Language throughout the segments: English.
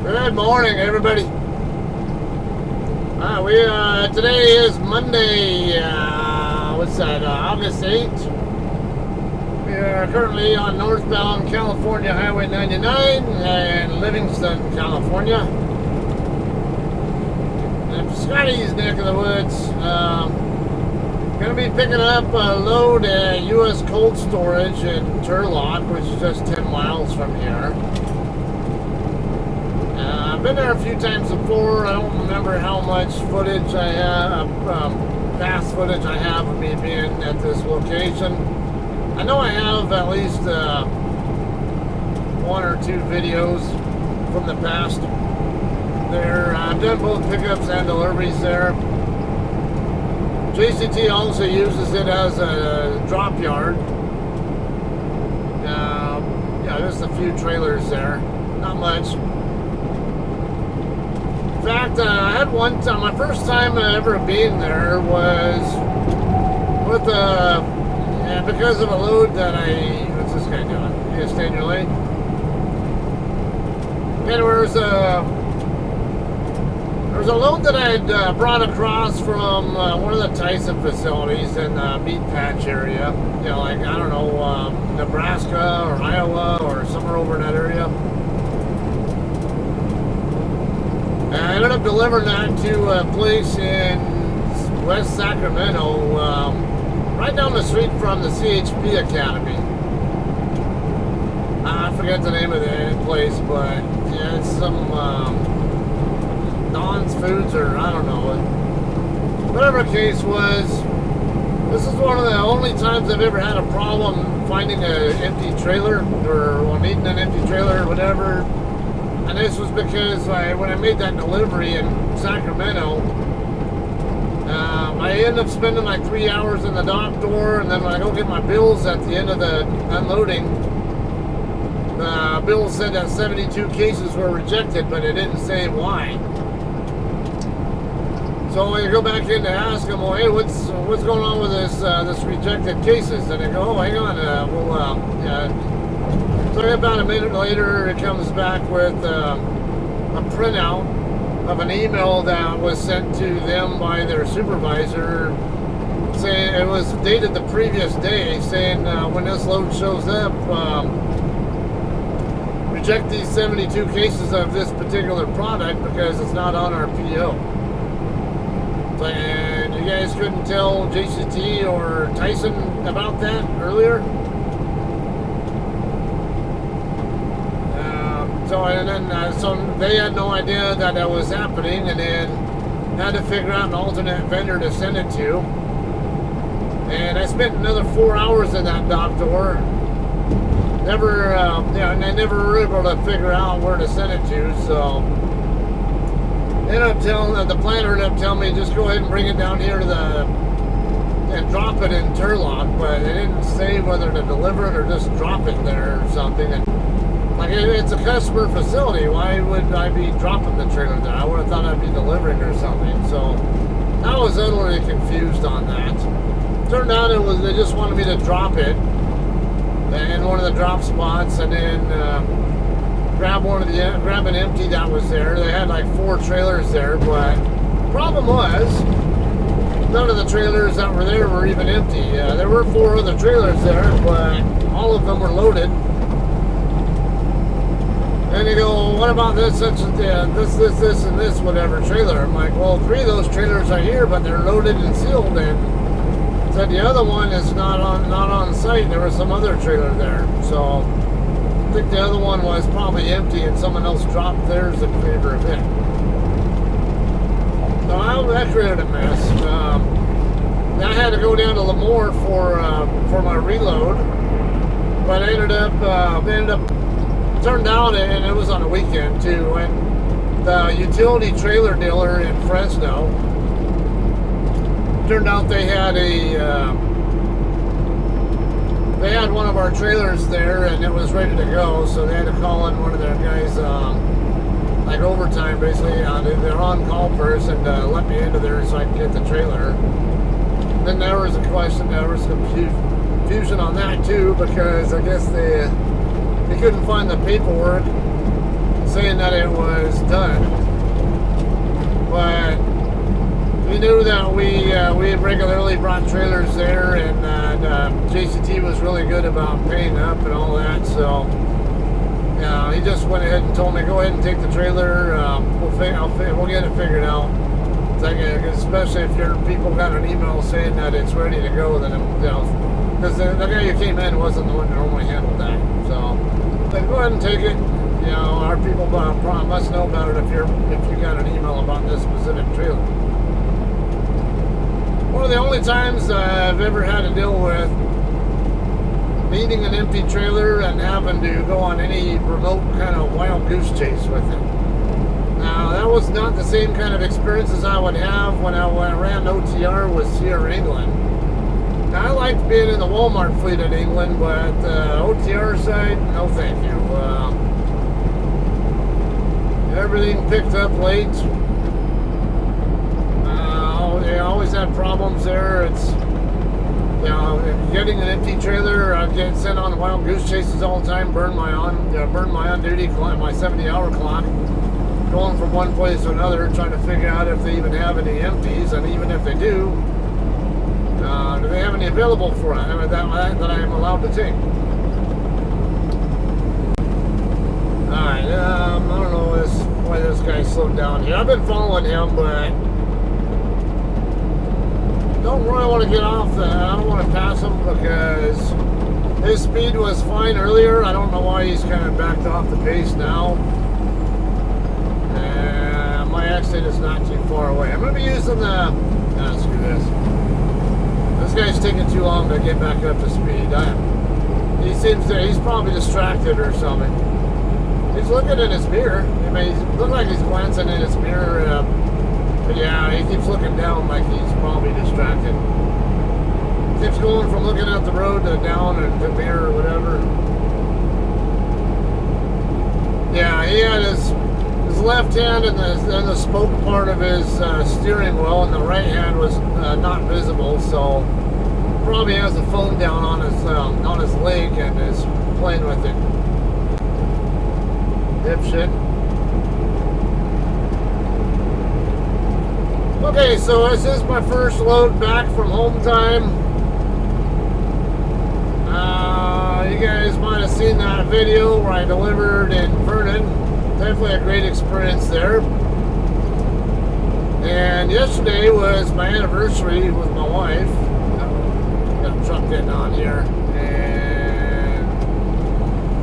Good morning, everybody. Today is Monday. August 8th. We are currently on northbound California Highway 99 in Livingston, California. And Scotty's neck of the woods. Going to be picking up a load at U.S. Cold Storage in Turlock, which is just 10 miles from here. I've been there a few times before. I don't remember how much footage I have, past footage I have of me being at this location. I know I have at least one or two videos from the past there. I've done both pickups and deliveries there. JCT also uses it as a drop yard. There's a few trailers there. Not much. In fact, I had one time, my first time ever being there was with because of a load that what's this guy doing? You gonna stay in your lane? And there was a load that I had brought across from one of the Tyson facilities in the meat patch area. You know, like, I don't know, Nebraska or Iowa or somewhere over in that area. I ended up delivering that to a place in West Sacramento, right down the street from the CHP Academy. I forget the name of the place, but yeah, it's some Don's Foods, or I don't know. Whatever the case was, this is one of the only times I've ever had a problem finding an empty trailer, or needing an empty trailer or whatever. And this was because when I made that delivery in Sacramento, I ended up spending like 3 hours in the dock door, and then when I go get my bills at the end of the unloading, the bill said that 72 cases were rejected, but it didn't say why. So I go back in to ask them, well, hey, what's going on with this rejected cases? And they go, oh, hang on, so about a minute later, it comes back with a printout of an email that was sent to them by their supervisor, saying it was dated the previous day, saying when this load shows up, reject these 72 cases of this particular product because it's not on our PO. And you guys couldn't tell JCT or Tyson about that earlier? So they had no idea that was happening, and then had to figure out an alternate vendor to send it to. And I spent another 4 hours in that dock door. And they never were able to figure out where to send it to. So the planner ended up telling me just go ahead and bring it down here and drop it in Turlock, but they didn't say whether to deliver it or just drop it there or something. And like, it's a customer facility. Why would I be dropping the trailer there? I would have thought I'd be delivering or something. So I was utterly confused on that. Turned out they just wanted me to drop it in one of the drop spots, and then grab an empty that was there. They had like 4 trailers there, but the problem was none of the trailers that were there were even empty. There were 4 other trailers there, but all of them were loaded. And they go, what about this, and this, whatever trailer? I'm like, well, 3 of those trailers are here, but they're loaded and sealed. And said the other one is not on site. There was some other trailer there. So I think the other one was probably empty, and someone else dropped theirs in favor of it. So that created a mess. I had to go down to Lemoore for my reload, but I ended up. Turned out, and it was on a weekend too, and the utility trailer dealer in Fresno, turned out they had one of our trailers there, and it was ready to go, so they had to call in one of their guys, like overtime basically, their on-call person to let me into there so I could get the trailer. Then there was some confusion on that too, because I guess they couldn't find the paperwork saying that it was done, but we knew that we regularly brought trailers there, and JCT was really good about paying up and all that. So yeah, he just went ahead and told me, go ahead and take the trailer. We'll get it figured out. Especially if your people got an email saying that it's ready to go, then because the guy who came in wasn't the one that normally handled that. So but go ahead and take it. Our people must know about it if you got an email about this specific trailer. One of the only times I've ever had to deal with needing an empty trailer and having to go on any remote kind of wild goose chase with it. Now, that was not the same kind of experiences I would have when I ran OTR with Sierra England. Now, I liked being in the Walmart fleet in England, but OTR side, no thank you. Everything picked up late. They always had problems there. It's getting an empty trailer. I'd get sent on wild goose chases all the time. Burn my on duty clock, my 70-hour clock, going from one place to another, trying to figure out if they even have any empties, and even if they do they have any available for it that I am allowed to take? All right, I don't know why this guy slowed down here. I've been following him, but don't really want to get off I don't want to pass him because his speed was fine earlier. I don't know why he's kind of backed off the pace now. My exit is not too far away. I'm going to be using the... screw this. This guy's taking too long to get back up to speed. He's probably distracted or something. He's looking in his mirror. I mean, he looks like he's glancing in his mirror. But yeah, he keeps looking down like he's probably distracted. Keeps going from looking at the road to down and to mirror or whatever. Yeah, he had his left hand in the spoke part of his steering wheel, and the right hand was not visible. So probably has the phone down on his leg and is playing with it. Dipshit. Okay, so this is my first load back from home time. You guys might have seen that video where I delivered in Vernon. Definitely a great experience there. And yesterday was my anniversary with my wife. Got a truck getting on here. And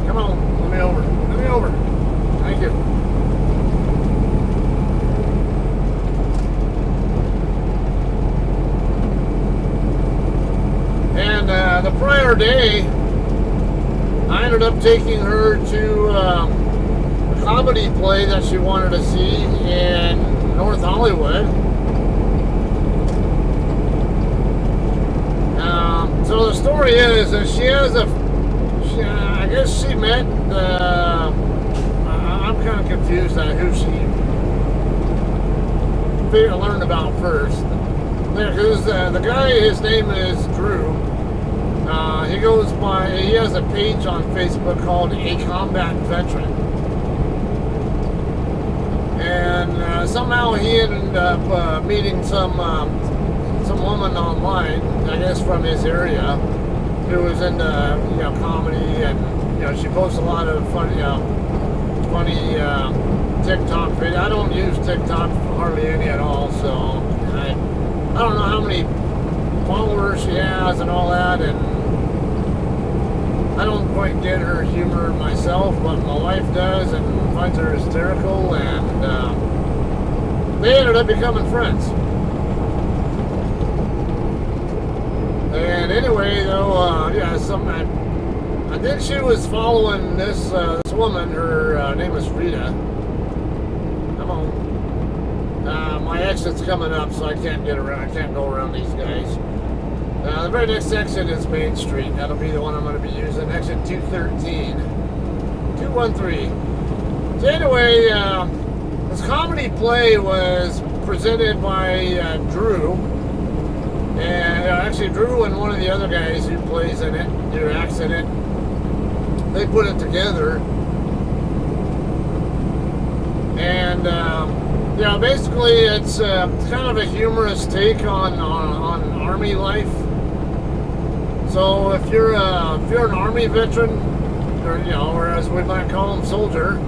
come on, let me over. Let me over. Thank you. And the prior day, I ended up taking her to a comedy play that she wanted to see in North Hollywood. So the story is that she has I guess she met I'm kind of confused on who she learned about first. Because the guy, his name is Drew. He has a page on Facebook called A Combat Veteran. And somehow he ended up meeting some woman online, I guess from his area, who was into comedy, and she posts a lot of funny TikTok videos. I don't use TikTok hardly any at all, so I don't know how many followers she has and all that, and I don't quite get her humor myself, but my wife does and finds her hysterical, and they ended up becoming friends. And anyway, though, I think she was following this woman. Her name is Rita. Come on. My exit's coming up, so I can't get around. I can't go around these guys. The very next exit is Main Street. That'll be the one I'm going to be using. Exit 213. 213. So anyway, this comedy play was presented by Drew. And actually, Drew and one of the other guys who plays in it, who acts in it, they put it together. And yeah, basically it's kind of a humorous take on Army life. So if you're an Army veteran, or or as we might call them, soldier,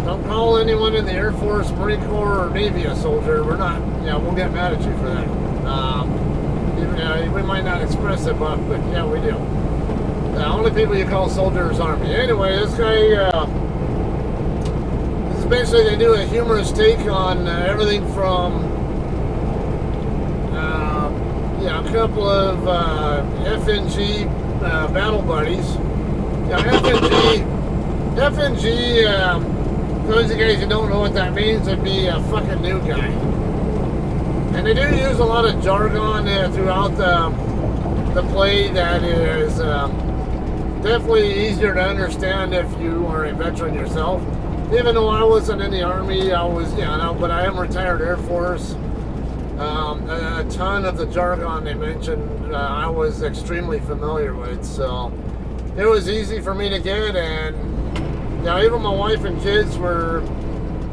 don't call anyone in the Air Force, Marine Corps, or Navy a soldier. We're not, we'll get mad at you for that. Even we might not express it, but yeah, we do. The only people you call soldiers is Army. Anyway, this guy, this is basically, they do a humorous take on everything from, a couple of FNG battle buddies. FNG, for those of you guys who don't know what that means, it'd be a fucking new guy. And they do use a lot of jargon throughout the play that is definitely easier to understand if you are a veteran yourself. Even though I wasn't in the Army, I was, but I am retired Air Force. A ton of the jargon they mentioned, I was extremely familiar with, so it was easy for me to get. And even my wife and kids were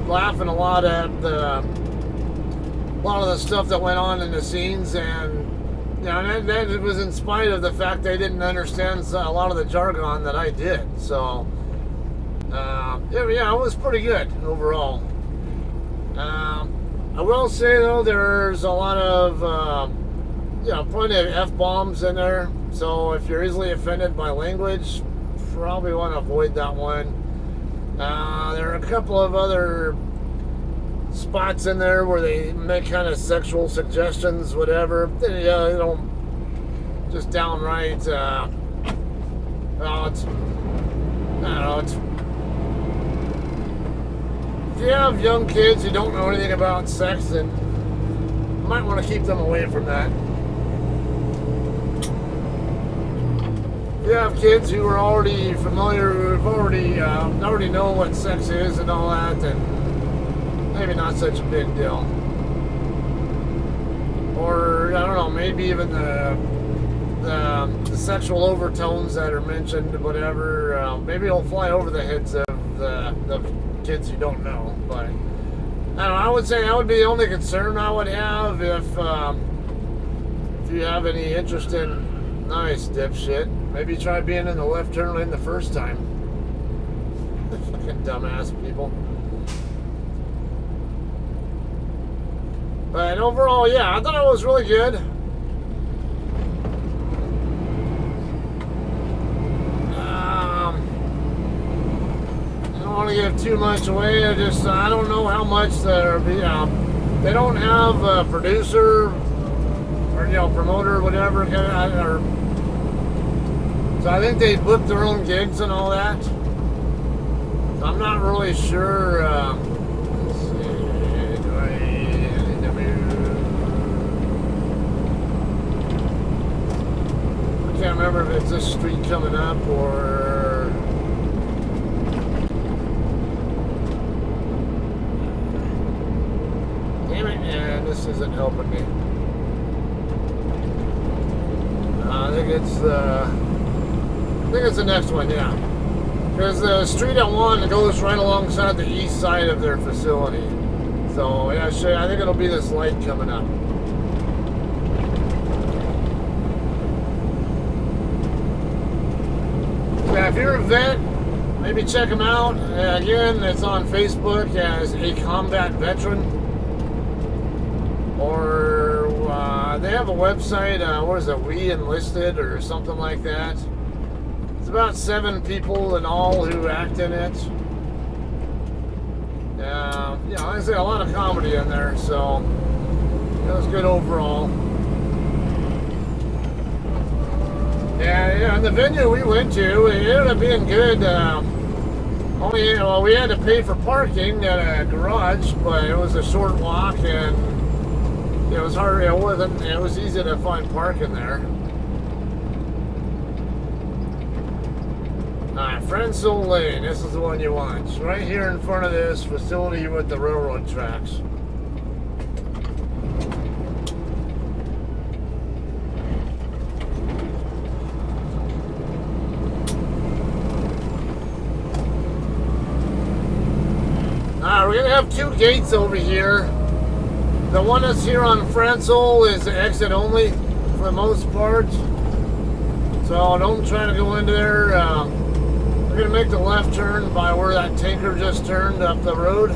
laughing a lot at the stuff that went on in the scenes, and that it was in spite of the fact they didn't understand a lot of the jargon that I did. So it was pretty good overall. I will say though, there's a lot of plenty of F-bombs in there, so if you're easily offended by language, probably want to avoid that one. There are a couple of other spots in there where they make kind of sexual suggestions, whatever. They don't just downright, it's, I don't know, if you have young kids who don't know anything about sex, then you might want to keep them away from that. If you have kids who are already familiar, who already know what sex is and all that, then maybe not such a big deal. Or, I don't know, maybe even the sexual overtones that are mentioned, whatever, maybe it'll fly over the heads of the kids you don't know. But I don't know, I would say that would be the only concern I would have if you have any interest in, nice dipshit, maybe try being in the left turn lane the first time. Fucking dumbass people. But overall, yeah, I thought it was really good. I don't want to give too much away. I don't know how much they're they don't have a producer or promoter, whatever. So I think they book their own gigs and all that. So I'm not really sure. Let's see. I can't remember if it's this street coming up or. And this isn't helping me. I think it's the next one, yeah. Because the street I want goes right alongside the east side of their facility. So yeah, I think it'll be this light coming up. Yeah, if you're a vet, maybe check them out. Again, it's on Facebook as a combat veteran. Or they have a website, what is it, We Enlisted or something like that. It's about 7 people in all who act in it. Like I say, a lot of comedy in there, so it was good overall. Yeah, and the venue we went to, it ended up being good. We had to pay for parking at a garage, but it was a short walk and it was hard. It was easy to find parking there. Alright, Friendsville Lane. This is the one you want. It's right here in front of this facility with the railroad tracks. we're gonna have two gates over here. The one that's here on Francel is exit only for the most part. So don't try to go into there. We're gonna make the left turn by where that tanker just turned up the road.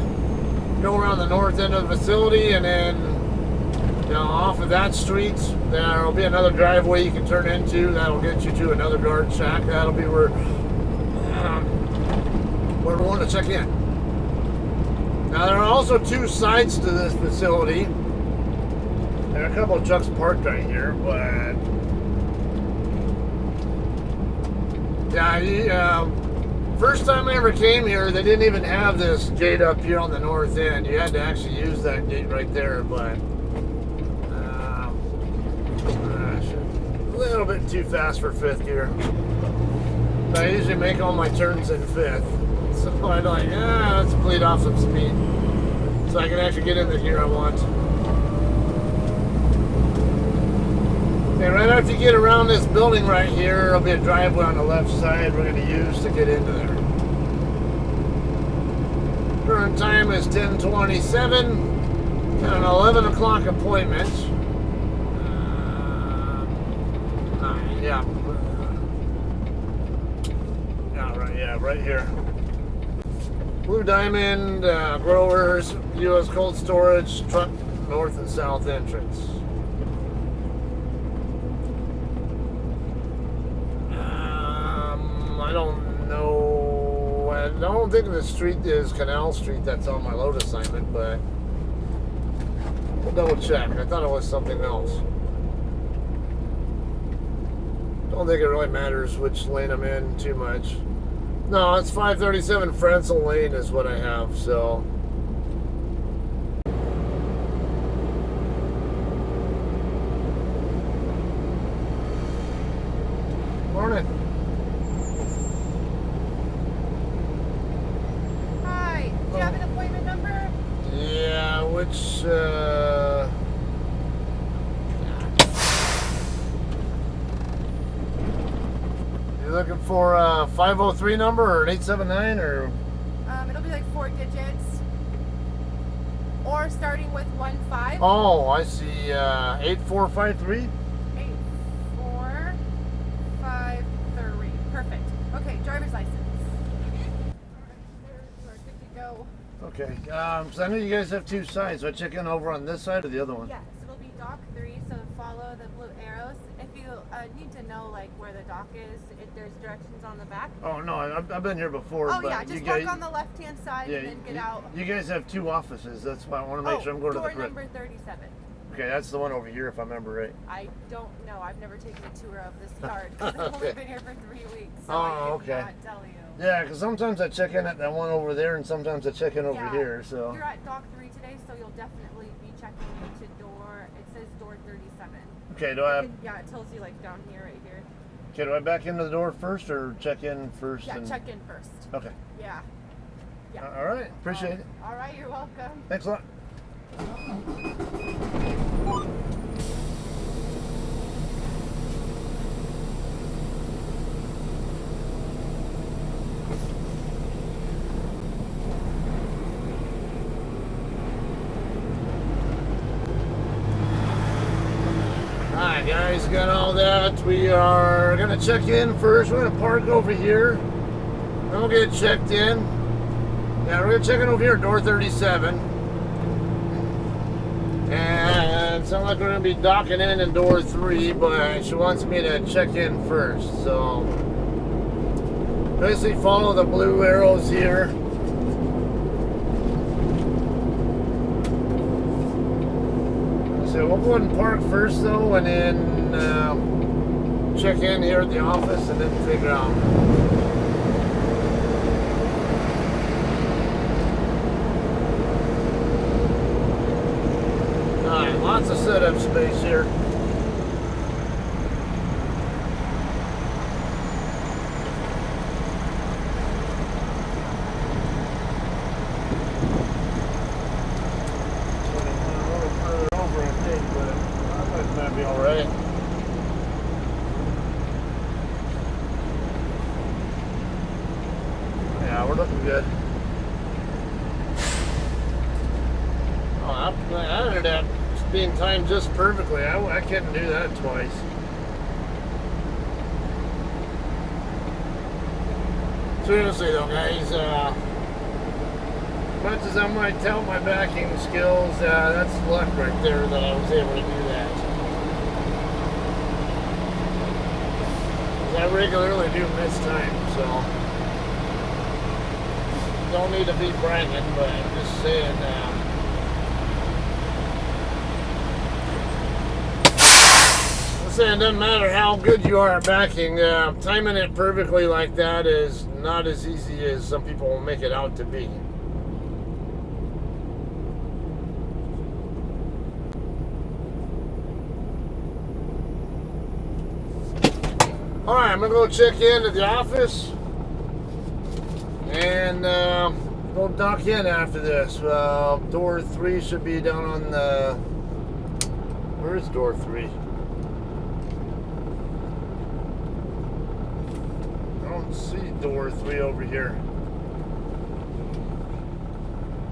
Go around the north end of the facility, and then off of that street, there will be another driveway you can turn into. That'll get you to another guard shack. That'll be where we want to check in. Now there are also two sides to this facility. There are a couple of trucks parked right here, but yeah, first time I ever came here, they didn't even have this gate up here on the north end. You had to actually use that gate right there, but a little bit too fast for fifth gear. I usually make all my turns in fifth, so I'm like, let's bleed off some speed so I can actually get in the gear I want. Okay, right after you get around this building right here, there'll be a driveway on the left side we're going to use to get into there. Current time is 10:27, got an 11 o'clock appointment. Right here. Blue Diamond, Growers, U.S. Cold Storage, truck north and south entrance. I don't know. I don't think the street is Canal Street that's on my load assignment, but we'll double check. I thought it was something else. Don't think it really matters which lane I'm in too much. No, it's 537 Francel Lane is what I have, so. Morning. Hi, do you have an appointment number? Yeah, which, looking for a 503 number or an 879 or? It'll be like 4 digits. Or starting with 15. Oh, I see. 8453. 8453. Perfect. Okay, driver's license. We're good to go. Okay. So I know you guys have two sides. So I check in over on this side or the other one? Yes, it'll be dock 3. So follow the blue arrows. If you need to know like where the dock is, there's directions on the back. Oh no, I've been here before. Oh but yeah, just walk on the left-hand side and then get out. You guys have two offices. That's why I want to make sure I'm going to the door number 37. Okay, that's the one over here if I remember right. I don't know. I've never taken a tour of this yard because I've only been here for 3 weeks. So Oh, I okay. cannot tell you. Yeah, because sometimes I check in at that one over there, and sometimes I check in over here. So you're at dock 3 today, so you'll definitely be checking into door. It says door 37. Okay, do I have? Yeah, it tells you like down here, right here. Okay, do I back into the door first or check in first? Yeah, check in first. Okay. Yeah. Yeah. All right, appreciate it. All right, you're welcome. Thanks a lot. Alright guys, got all that. We are going to check in first. We're going to park over here. Then we'll get checked in. Yeah, we're going to check in over here at door 37. And it sounds like we're going to be docking in door 3, but she wants me to check in first. So, basically follow the blue arrows here. So we'll go ahead and park first though, and then check in here at the office and then figure out. Alright, lots of setup space here. That'd be alright. Yeah, we're looking good. I ended up being timed just perfectly. I couldn't do that twice. Seriously though, guys, much as I might tout my backing skills, that's luck right there that I was able to do that. I regularly do miss time, so don't need to be bragging, but I'm just saying. Saying it doesn't matter how good you are at backing, timing it perfectly like that is not as easy as some people will make it out to be. Alright, I'm gonna go check in at the office and go dock in after this. Door 3 should be down on the... Where's door 3? See door 3 over here.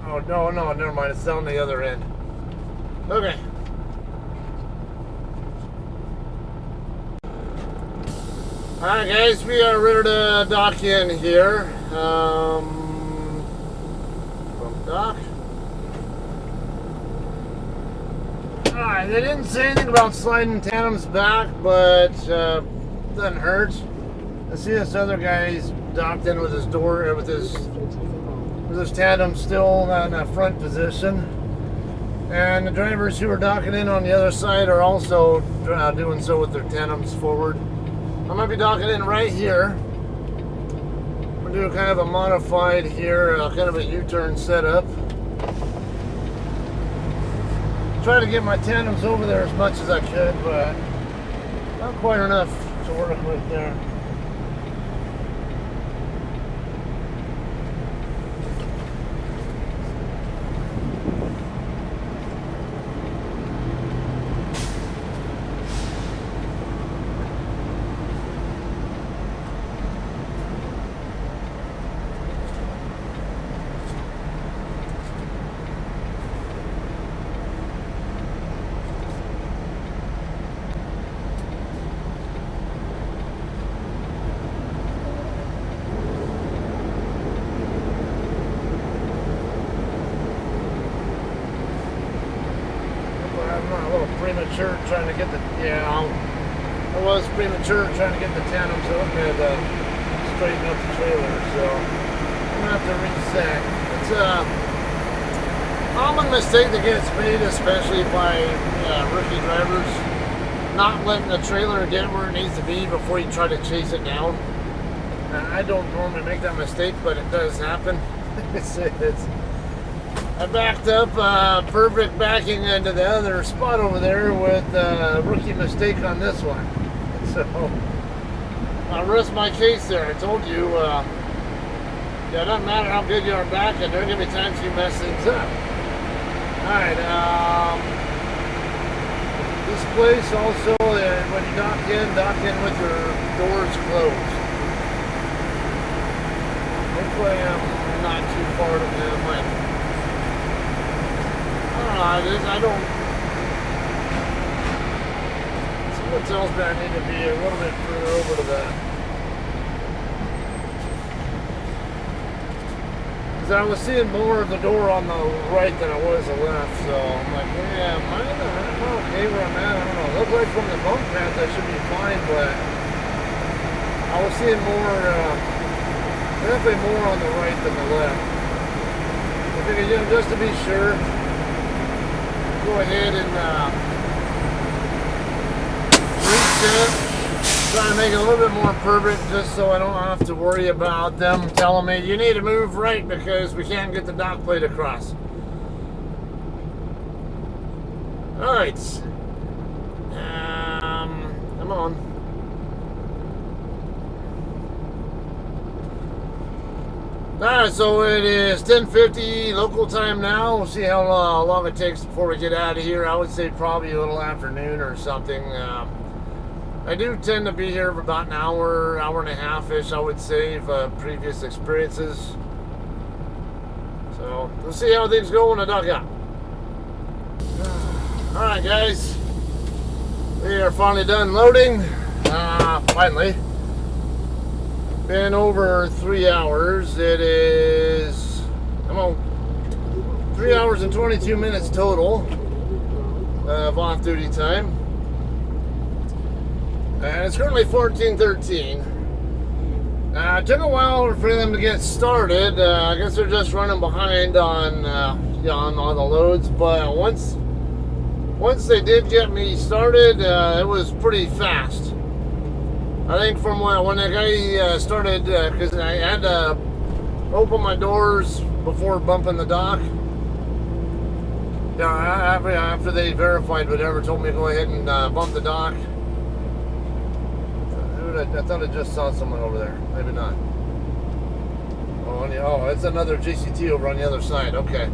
Oh no, never mind, it's down the other end. Okay. Alright guys, we are ready to dock in here. From dock. Alright, they didn't say anything about sliding tandems back, but doesn't hurt. I see this other guy's docked in with his door, with his tandem still in a front position. And the drivers who are docking in on the other side are also doing so with their tandems forward. I'm going to be docking in right here. We're doing kind of a modified here, kind of a U-turn setup. Try to get my tandems over there as much as I could, but not quite enough to work with there. Premature trying to get the I was premature trying to get the tandems open and straighten up the trailer, so I'm gonna have to reset. It's a common mistake that gets made, especially by rookie drivers, not letting the trailer get where it needs to be before you try to chase it down. I don't normally make that mistake, but it does happen. I backed up perfect backing into the other spot over there with a rookie mistake on this one. So I rest my case there. I told you, yeah, it doesn't matter how good you are backing, there are going to be times you mess things up. Alright, this place also, when you dock in with your doors closed. Hopefully I'm not too far to them. I don't. Someone tells me I need to be a little bit further over to that. Because I was seeing more of the door on the right than I was the left, so I'm like, yeah, I'm okay where I'm at. I don't know. It looked like from the bump path I should be fine, but I was seeing more, definitely more on the right than the left. I figured, you know, just to be sure, go ahead and reset, try to make it a little bit more perfect just so I don't have to worry about them telling me you need to move right because we can't get the dock plate across. Alright, come on. Alright, so it is 10:50 local time now. We'll see how long it takes before we get out of here. I would say probably a little afternoon or something. I do tend to be here for about an hour and a half-ish, I would say, of previous experiences. So, we'll see how things go when I dock out. Alright guys, we are finally done loading. Finally. Been over 3 hours. It is, I'm on 3 hours and 22 minutes total of off-duty time. And it's currently 14:13. It took a while for them to get started. I guess they're just running behind on the loads, but once they did get me started, it was pretty fast. I think from when that guy started, because I had to open my doors before bumping the dock. Yeah, after they verified whatever, told me to go ahead and bump the dock. I thought I just saw someone over there. Maybe not. Oh, it's another GCT over on the other side. Okay.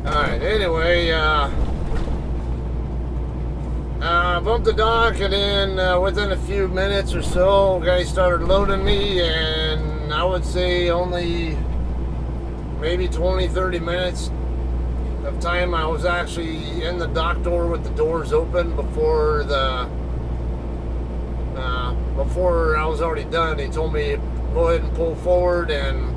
Alright, anyway, bumped the dock, and then within a few minutes or so, guy started loading me, and I would say only maybe 20-30 minutes of time I was actually in the dock door with the doors open before I was already done. He told me go ahead and pull forward and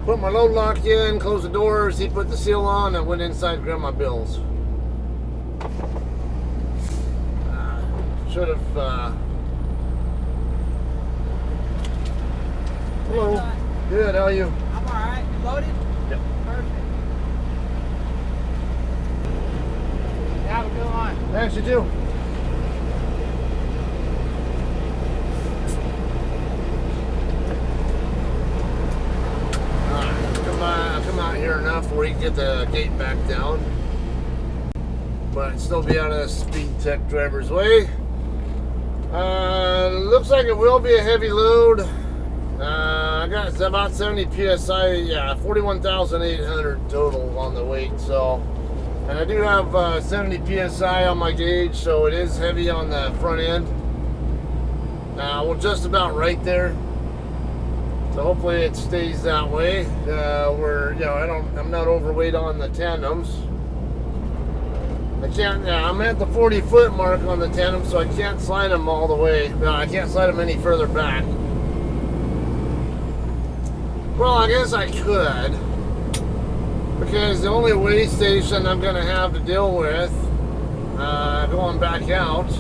put my load lock in, close the doors. He put the seal on and went inside and grabbed my bills. Should have hello. Good, how are you? I'm alright. You loaded? Yep. Perfect. Have a good one. Thanks, you too. Alright, come out here enough where you can get the gate back down, but still be out of the speed tech driver's way. Looks like it will be a heavy load. I got about 70 psi, yeah, 41,800 total on the weight. So, and I do have 70 psi on my gauge, so it is heavy on the front end. Well, just about right there. So hopefully it stays that way. I'm not overweight on the tandems. I can't. I'm at the 40-foot mark on the tandem, so I can't slide them all the way. No, I can't slide them any further back. Well, I guess I could, because the only weigh station I'm going to have to deal with going back out.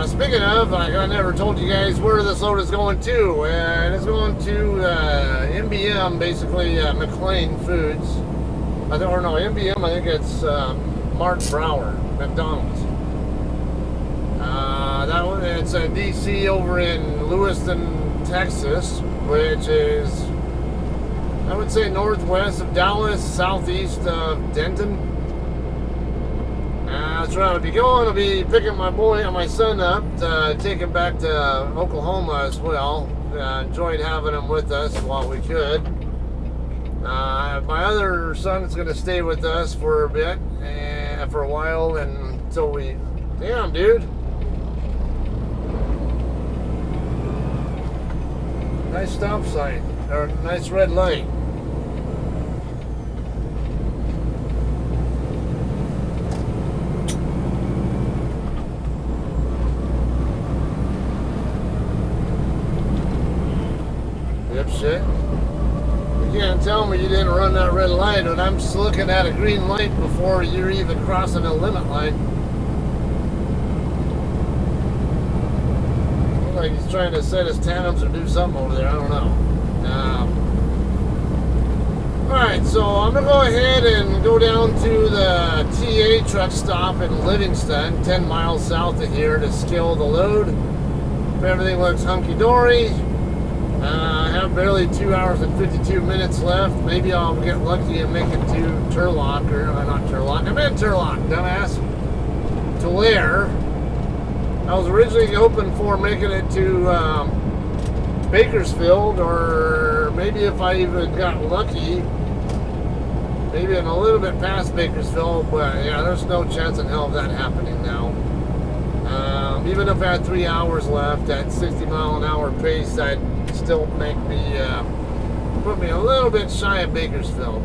Speaking of, I never told you guys where this load is going to, and it's going to MBM, basically McLean Foods. Or no, MBM, I think it's Mark Brower, McDonald's. That one, it's a DC over in Lewiston, Texas, which is, I would say, northwest of Dallas, southeast of Denton. That's where I'll be going. I'll be picking my son up to take him back to Oklahoma as well. Enjoyed having him with us while we could. My other son is going to stay with us for a bit, and for a while, until we. Damn, dude. Nice stop sign, or nice red light. Dipshit. You can't tell me you didn't run that red light, but I'm just looking at a green light before you're even crossing the limit line. Looks like he's trying to set his tandems or do something over there. I don't know. Alright, so I'm going to go ahead and go down to the TA truck stop in Livingston, 10 miles south of here, to scale the load. If everything looks hunky-dory, I have barely 2 hours and 52 minutes left. Maybe I'll get lucky and make it to Turlock, or not Turlock. I'm in Turlock, dumbass. Tulare. I was originally hoping for making it to Bakersfield, or maybe if I even got lucky, maybe I'm a little bit past Bakersfield, but yeah, there's no chance in hell of that happening now. Even if I had 3 hours left at 60 mile an hour pace, that'd still make me put me a little bit shy of Bakersfield.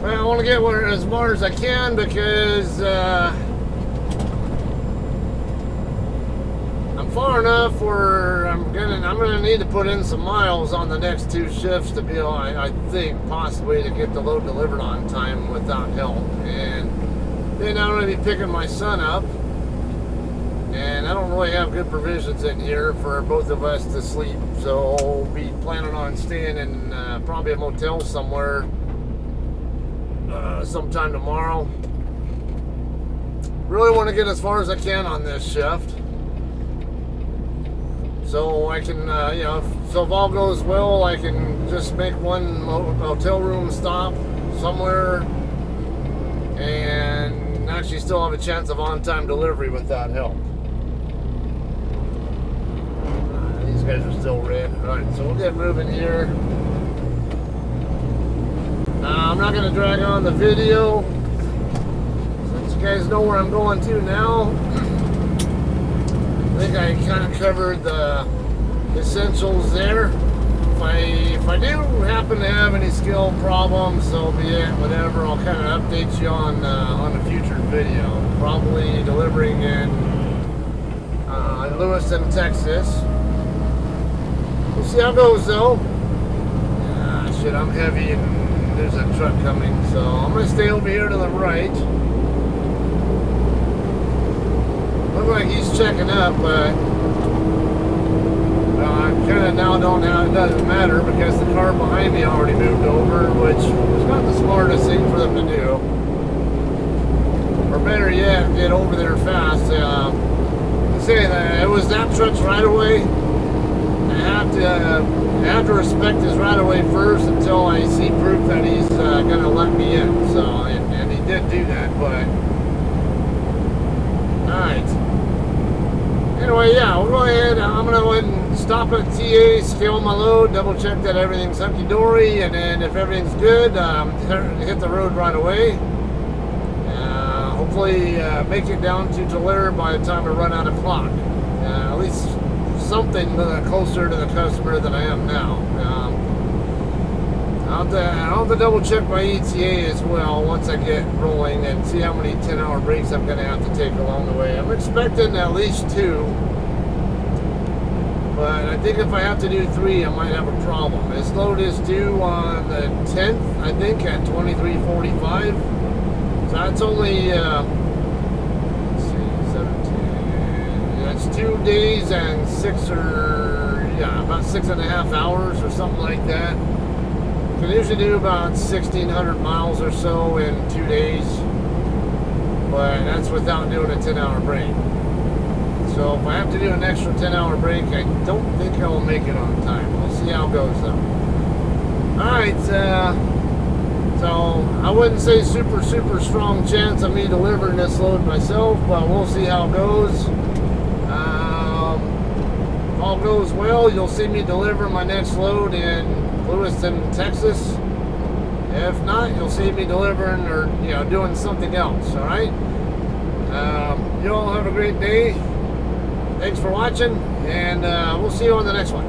But I want to get where as far as I can because I'm far enough where I'm gonna need to put in some miles on the next 2 shifts to be able, I think, possibly to get the load delivered on time without help. And then I'm gonna be picking my son up, and I don't really have good provisions in here for both of us to sleep, so I'll be planning on staying in probably a motel somewhere sometime tomorrow. Really want to get as far as I can on this shift, so I can, so if all goes well, I can just make one motel room stop somewhere and actually still have a chance of on-time delivery with that help. These guys are still red. Alright, so we'll get moving here. I'm not going to drag on the video since you guys know where I'm going to now. I think I kind of covered the essentials there. If I do happen to have any skill problems, so be it, whatever, I'll kind of update you on a future video. Probably delivering in Lewiston, Texas. We'll see how it goes though. Shit, I'm heavy and there's a truck coming, so I'm going to stay over here to the right. Looks like he's checking up, but I kind of now don't have, it doesn't matter because the car behind me already moved over, which was not the smartest thing for them to do. Or better yet, get over there fast. Say that it was that truck's right away. I have to respect his right away first until I see proof that he's gonna let me in. So, and he did do that, but all right. Anyway, yeah, we'll go ahead. I'm gonna go ahead and stop at TA, scale my load, double check that everything's hunky-dory, and then if everything's good, hit the road right away. Hopefully make it down to Tulare by the time I run out of clock. At least something closer to the customer than I am now. I'll have to double check my ETA as well once I get rolling and see how many 10-hour breaks I'm going to have to take along the way. I'm expecting at least 2, but I think if I have to do 3, I might have a problem. This load is due on the 10th, I think, at 23:45. So that's only, let's see, 17. That's 2 days and about 6.5 hours or something like that. Can usually do about 1,600 miles or so in 2 days, but that's without doing a 10-hour break. So if I have to do an extra 10-hour break, I don't think I will make it on time. We'll see how it goes though. Alright, so I wouldn't say super strong chance of me delivering this load myself, but we'll see how it goes. If all goes well, you'll see me deliver my next load in Lewiston, Texas. If not, you'll see me delivering or doing something else. All right. You all have a great day. Thanks for watching, and we'll see you on the next one.